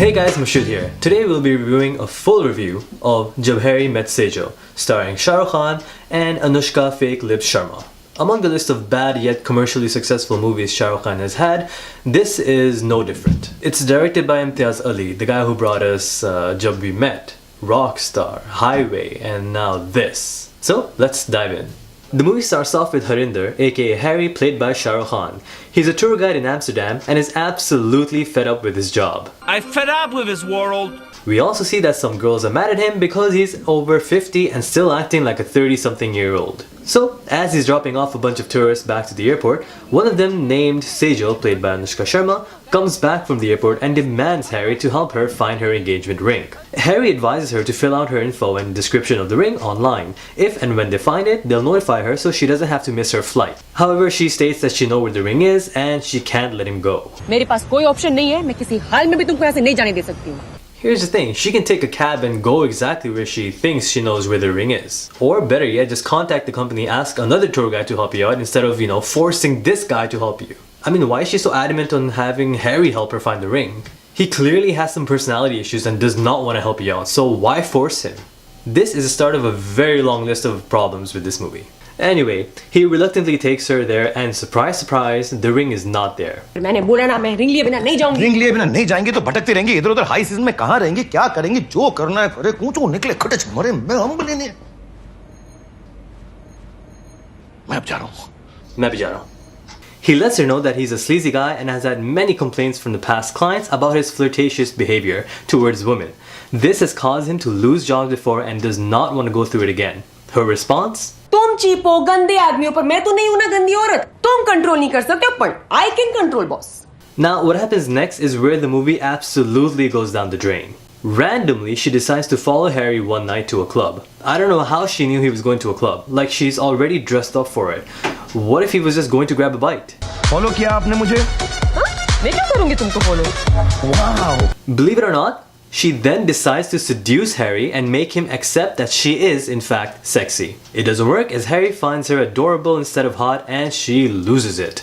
Hey guys, Mashud here. Today we'll be reviewing a full review of Jab Harry Met Sejal, starring Shah Rukh Khan and Anushka Fake Lips Sharma. Among the list of bad yet commercially successful movies Shah Rukh Khan has had, this is no different. It's directed by Imtiaz Ali, the guy who brought us Jab We Met, Rockstar, Highway, and now this. So let's dive in. The movie starts off with Harinder, aka Harry, played by Shah Rukh Khan. He's a tour guide in Amsterdam and is absolutely fed up with his job. I'm fed up with this world. We also see that some girls are mad at him because he's over 50 and still acting like a 30-something-year-old. So, as he's dropping off a bunch of tourists back to the airport, one of them, named Sejal, played by Anushka Sharma, comes back from the airport and demands Harry to help her find her engagement ring. Harry advises her to fill out her info and description of the ring online. If and when they find it, they'll notify her so she doesn't have to miss her flight. However, she states that she knows where the ring is and she can't let him go. मेरे पास कोई option नहीं है, मैं किसी हाल में भी तुमको यहाँ से नहीं जाने दे सकती हूँ. Here's the thing, she can take a cab and go exactly where she thinks she knows where the ring is. Or better yet, just contact the company, ask another tour guide to help you out instead of, forcing this guy to help you. I mean, why is she so adamant on having Harry help her find the ring? He clearly has some personality issues and does not want to help you out, so why force him? This is the start of a very long list of problems with this movie. Anyway, he reluctantly takes her there and surprise surprise, the ring is not there. मैंने बोला ना मैं ring लिए बिना नहीं जाऊंगी. Ring लिए बिना नहीं जाएंगे तो भटकते रहेंगे इधर उधर. हाई सीजन में कहाँ रहेंगे, क्या करेंगे, जो करना है करे, कूचो निकले खटच मरे, हम लेने. मैं अब जा रहा हूँ. मैं भी जा रहा हूँ. He lets her know that he's a sleazy guy and has had many complaints from the past clients about his flirtatious behavior towards women. This has caused him to lose jobs before and does not want to go through it again. Her response? तुम cheap हो, गंदे आदमी हो, पर मैं तो नहीं हूं ना गंदी औरत. तुम कंट्रोल नहीं कर सकते, पर I can control, boss. Now, what happens next is where the movie absolutely goes down the drain. Randomly, she decides to follow Harry one night to a club. I don't know how she knew he was going to a club, like she's already dressed up for it. What if he was just going to grab a bite? Follow किया आपने मुझे? मैं क्यों करूंगी तुमको follow? Wow. Believe it or not, she then decides to seduce Harry and make him accept that she is, in fact, sexy. It doesn't work as Harry finds her adorable instead of hot and she loses it.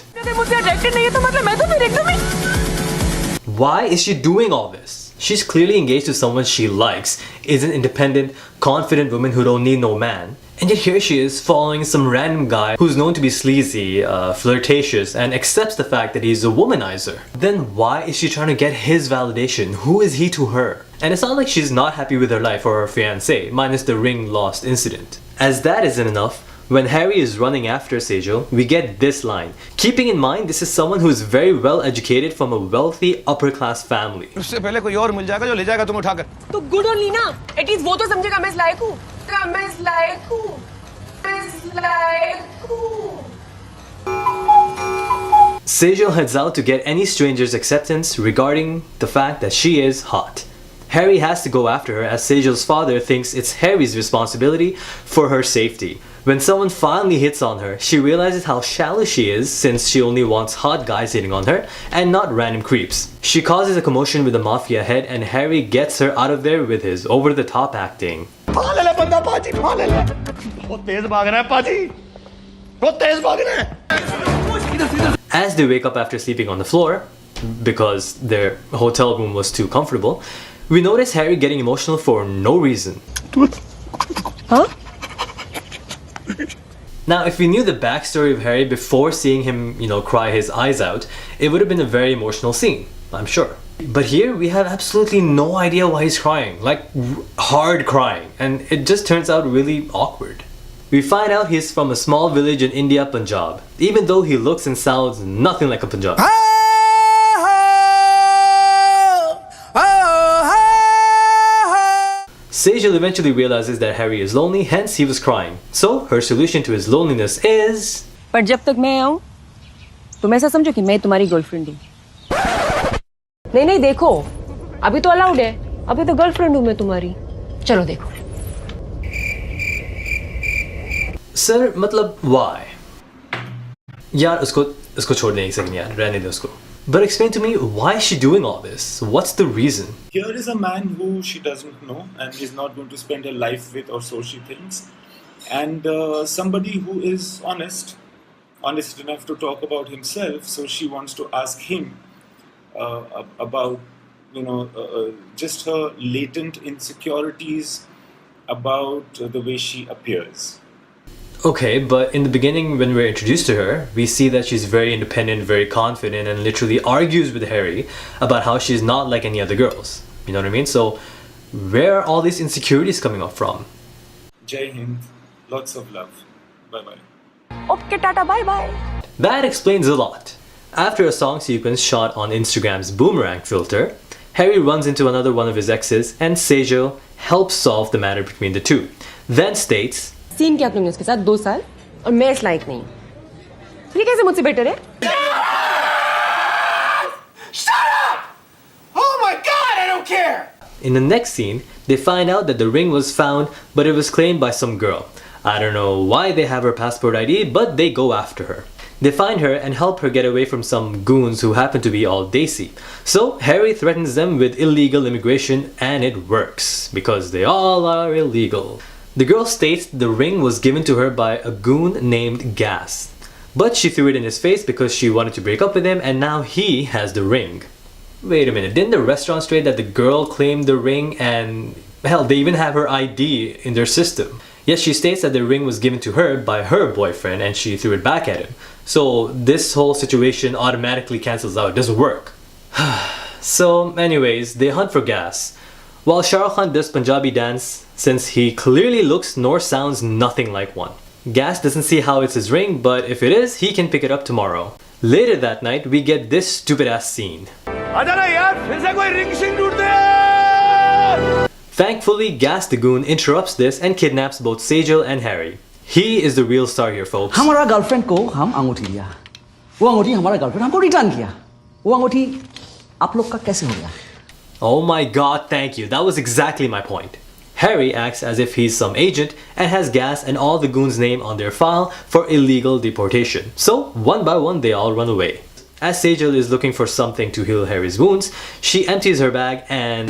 Why is she doing all this? She's clearly engaged to someone she likes, is an independent, confident woman who don't need no man. And yet here she is following some random guy who's known to be sleazy, flirtatious, and accepts the fact that he's a womanizer. Then why is she trying to get his validation? Who is he to her? And it's not like she's not happy with her life or her fiancé, minus the ring lost incident. As that isn't enough, when Harry is running after Sejal, we get this line. Keeping in mind, this is someone who is very well educated from a wealthy upper-class family. उससे पहले कोई और मिल जाएगा जो ले जाएगा तुम्हें उठाकर. तो good only ना. At least वो तो समझेगा मैं इस लायक हूँ. मैं इस लायक हूँ. मैं इस लायक हूँ. Sejal heads out to get any stranger's acceptance regarding the fact that she is hot. Harry has to go after her as Sejal's father thinks it's Harry's responsibility for her safety. When someone finally hits on her, she realizes how shallow she is since she only wants hot guys hitting on her and not random creeps. She causes a commotion with the mafia head and Harry gets her out of there with his over-the-top acting. As they wake up after sleeping on the floor, because their hotel room was too comfortable, we notice Harry getting emotional for no reason. Huh? Now, if we knew the backstory of Harry before seeing him, cry his eyes out, it would have been a very emotional scene, I'm sure. But here, we have absolutely no idea why he's crying, like hard crying, and it just turns out really awkward. We find out he's from a small village in India, Punjab, even though he looks and sounds nothing like a Punjabi. Sejal eventually realizes that Harry is lonely, hence he was crying. So, her solution to his loneliness is... पर जब तक मैं आऊं, तुम ऐसा समझो कि मैं तुम्हारी गर्लफ्रेंड हूँ. नहीं देखो, अभी तो अलाउड है. अभी तो गर्लफ्रेंड हूँ मैं तुम्हारी. चलो देखो. Sir, मतलब why? यार उसको छोड़ने एक सेकंड यार, रहने दे उसको. But explain to me, why is she doing all this? What's the reason? Here is a man who she doesn't know and is not going to spend her life with, or so she thinks. And somebody who is honest enough to talk about himself, so she wants to ask him about just her latent insecurities about the way she appears. Okay, but in the beginning, when we're introduced to her, we see that she's very independent, very confident, and literally argues with Harry about how she's not like any other girls. You know what I mean? So, where are all these insecurities coming up from? Jai Hind, lots of love. Bye bye. Okay, tata, bye bye. That explains a lot. After a song sequence shot on Instagram's boomerang filter, Harry runs into another one of his exes, and Sejal helps solve the matter between the two. Then states, seen किया तुमने उसके साथ 2 साल और मैं इस लायक नहीं ये कैसे मुझसे बेटर है in the next scene, they find out that the ring was found, but it was claimed by some girl. I don't know why they have her passport ID, but they go after her. They find her and help her get away from some goons who happen to be all Desi. So Harry threatens them with illegal immigration, and it works, because they all are illegal. The girl states the ring was given to her by a goon named Gas. But she threw it in his face because she wanted to break up with him, and now he has the ring. Wait a minute, didn't the restaurant state that the girl claimed the ring, and hell, they even have her ID in their system? Yes, she states that the ring was given to her by her boyfriend and she threw it back at him. So this whole situation automatically cancels out, it doesn't work. So anyways, they hunt for Gas. While Shah Rukh Khan does Punjabi dance, since he clearly looks nor sounds nothing like one. Gas doesn't see how it's his ring, but if it is, he can pick it up tomorrow. Later that night, we get this stupid ass scene. Thankfully, Gas the goon interrupts this and kidnaps both Sejal and Harry. He is the real star here, folks. हमारा girlfriend को हम अंगूठी दिया वो अंगूठी हमारा girlfriend हमको return किया वो अंगूठी आप लोग का कैसे हो गया Oh my god, thank you. That was exactly my point. Harry acts as if he's some agent and has Gas and all the goons' name on their file for illegal deportation. So, one by one, they all run away. As Sejal is looking for something to heal Harry's wounds, she empties her bag and...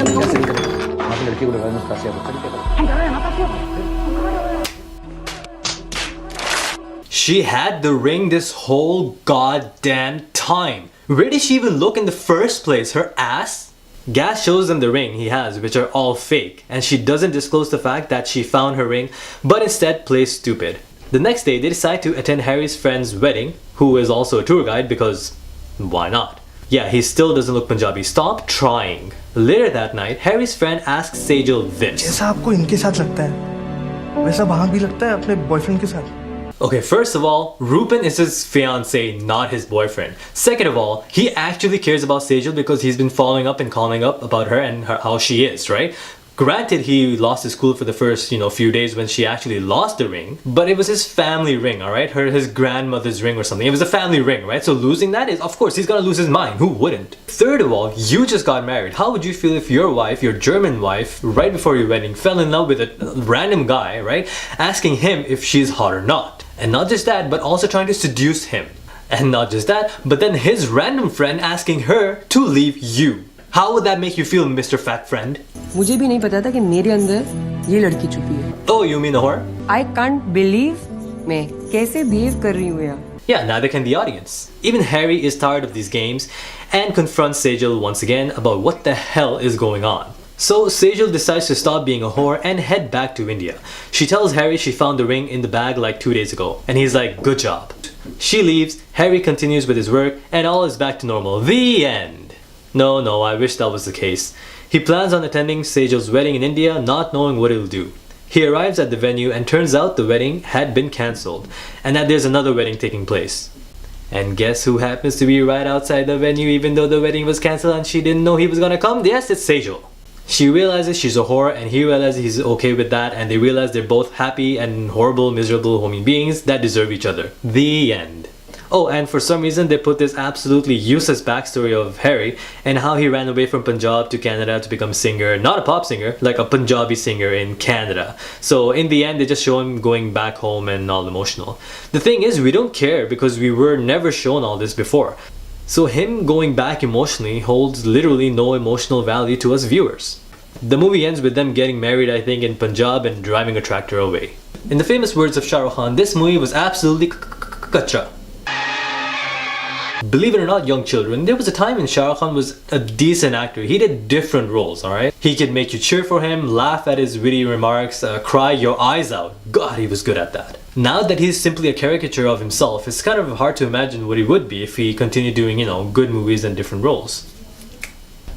she had the ring this whole goddamn time. Where did she even look in the first place? Her ass? Gas shows them the ring he has, which are all fake, and she doesn't disclose the fact that she found her ring, but instead plays stupid. The next day, they decide to attend Harry's friend's wedding, who is also a tour guide because why not? Yeah, he still doesn't look Punjabi. Stop trying. Later that night, Harry's friend asks Sejal this. जैसा आपको इनके साथ लगता है, वैसा वहाँ भी लगता है अपने बॉयफ्रेंड के साथ. Okay, first of all, Rupen is his fiancé, not his boyfriend. Second of all, he actually cares about Sejal because he's been following up and calling up about her and how she is, right? Granted, he lost his cool for the first, few days when she actually lost the ring, but it was his family ring, alright? His grandmother's ring or something. It was a family ring, right? So losing that is, of course, he's gonna lose his mind. Who wouldn't? Third of all, you just got married. How would you feel if your wife, your German wife, right before your wedding, fell in love with a random guy, right? Asking him if she's hot or not. And not just that, but also trying to seduce him. And not just that, but then his random friend asking her to leave you. How would that make you feel, Mr. Fat Friend? मुझे भी नहीं पता था कि मेरे अंदर ये लड़की छुपी है. Oh, you mean a whore? I can't believe मैं कैसे behave कर रही हूँ यार. Yeah, neither can the audience. Even Harry is tired of these games and confronts Sejal once again about what the hell is going on. So Sejal decides to stop being a whore and head back to India. She tells Harry she found the ring in the bag like 2 days ago, and he's like, good job. She leaves, Harry continues with his work, and all is back to normal. The end. No, I wish that was the case. He plans on attending Sejal's wedding in India, not knowing what he'll do. He arrives at the venue and turns out the wedding had been cancelled, and that there's another wedding taking place. And guess who happens to be right outside the venue even though the wedding was cancelled and she didn't know he was gonna come? Yes, it's Sejal. She realizes she's a whore and he realizes he's okay with that, and they realize they're both happy and horrible, miserable human beings that deserve each other. The end. Oh, and for some reason they put this absolutely useless backstory of Harry and how he ran away from Punjab to Canada to become a singer, not a pop singer, like a Punjabi singer in Canada. So in the end they just show him going back home and all emotional. The thing is, we don't care because we were never shown all this before. So him going back emotionally holds literally no emotional value to us viewers. The movie ends with them getting married, I think, in Punjab and driving a tractor away. In the famous words of Shah Rukh Khan, this movie was absolutely kacha. Believe it or not, young children, there was a time when Shah Rukh Khan was a decent actor. He did different roles, alright? He could make you cheer for him, laugh at his witty remarks, cry your eyes out. God, he was good at that. Now that he's simply a caricature of himself, it's kind of hard to imagine what he would be if he continued doing, good movies and different roles.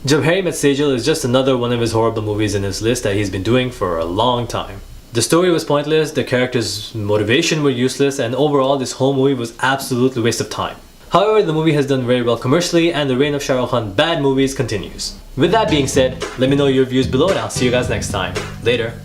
Jab Harry Met Sejal is just another one of his horrible movies in his list that he's been doing for a long time. The story was pointless, the characters' motivation were useless, and overall this whole movie was absolutely a waste of time. However, the movie has done very well commercially and the reign of Shah Rukh Khan bad movies continues. With that being said, let me know your views below and I'll see you guys next time. Later.